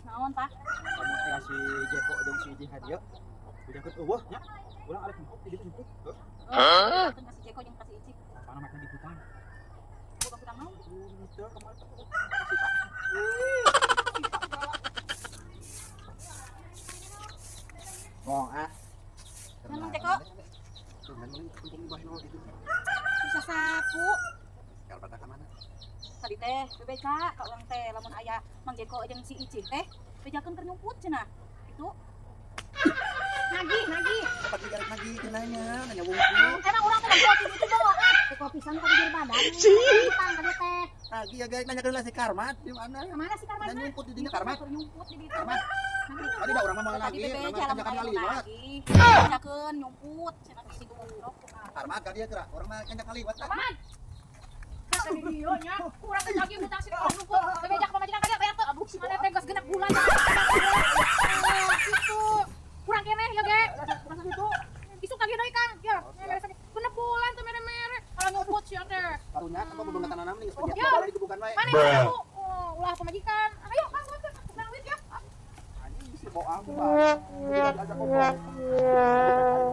Naon tah? Kamu teh si Jeko jeung si Jihad ieu. Bedakeun eueuh nya. Ulang arek empuk di ditu empuk. Kan kasih Jeko jeung kasih Icik. Apana make di hutan. Bukan kita mau. Teu kemarin kasih Oh, ah. Memang Jeko bisa sapu. Kalau patah ka mana? Tadi teh BBK ka urang teh lamun aya Mang Jeko jeung si Icik teh bejakeun keur nyumput cenah. Itu nagih. Pagi garek lagi kenanya, nanya wungkul. Emang urang teh kopi itu bawa Jeko pisan ka di badan. Utang ka teh. Lagi ya guys, nanya keula si Karmat di mana? Kemana sih Karmat? Nanya nyumput di dinya Karmat. Nyumput di ditu. Karmat. Tadi da urang ngomong Tadi lagi, BBK nama lamun kanjakan aya kali nu banget. nagih. Bejakeun nyumput cenah si goblok. Karmat ka dia kira, urang mah kanjak kali buat. Karmat. Tadi dia nya urang teh lagi utang si nyumput. Bebejak pamajikan kada bayar teh. Aduh si mana teh geus genep bulan. Itu kurang keneh ya ge. Kurang sakitu. Isuk lagi deui Kang. Ya, mere sakit. Genep bulan teh mere-mere. Kalau nyumput sia teh. Karunya apa belum tanam nih, seperti Ya. apa dibubukan wae. Mana tahu? Ulah pamajikan. Ayo Kang, bantu. Duit ya. Anjing si boang, Bang. Tidak ada ngomong.